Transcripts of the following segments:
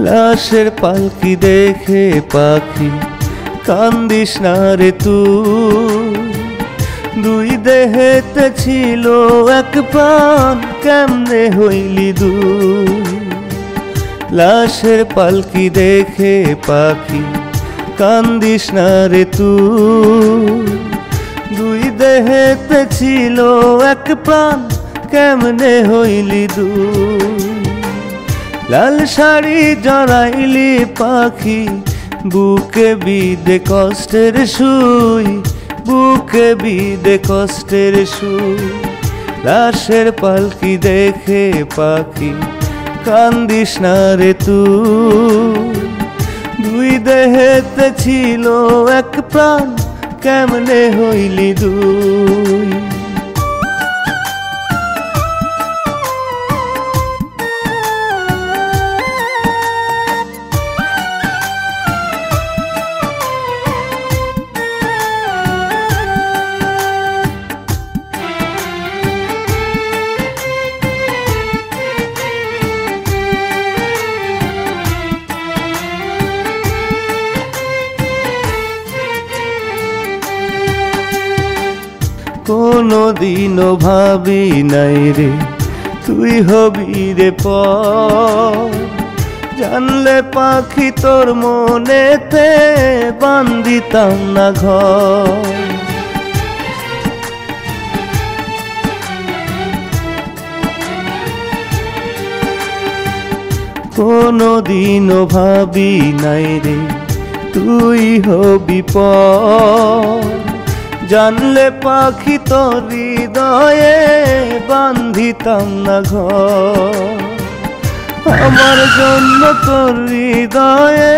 লাশের পালকি দেখে পাখি কান্দিস না রে তুই, দুই দেহেতে ছিল এক প্রাণ কেমনে হইলি দুই। লাশের পালকি দেখে পাখি কান্দিস না রে তুই, দুই দেহেতে ছিল এক প্রাণ কেমনে হইলি দুই। লাল শাড়ি জড়াইলি পাখি বুকে বিদে কষ্টের শুই, বুকে বিদে কষ্টের শুই। লাশের পালকি দেখে পাখি কান্দিস না রে তুই, দুই দেহেতে ছিল এক প্রাণ কেমনে হইলি দুই। কোনদিনও ভাবি নাই রে তুই হবি রে পর, জানলে পাখি তোর মনেতে বান্ধিতাম না ঘর। কোনদিনও ভাবি নাই রে তুই হবি পর, জানলে পাখি তোর হৃদয়ে বান্ধিতাম না ঘর। আমার জন্য তোর হৃদয়ে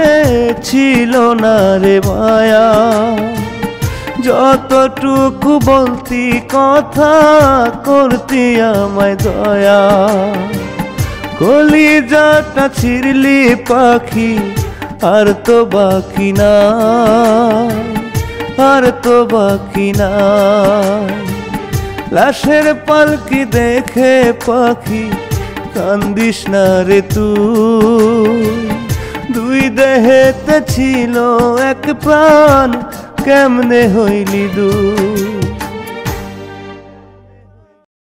ছিল না রে মায়া, যতটুকু বলতি কথা করতি আমায় দয়া। কলিজাটা ছিড়লি পাখি আর তো বাকি না, আর তো বাকি না। লাশের পালকি দেখে পাখি কান্দিস না রে তুই, দুই দেহেতে ছিল এক প্রাণ কেমনে হইলি দুই।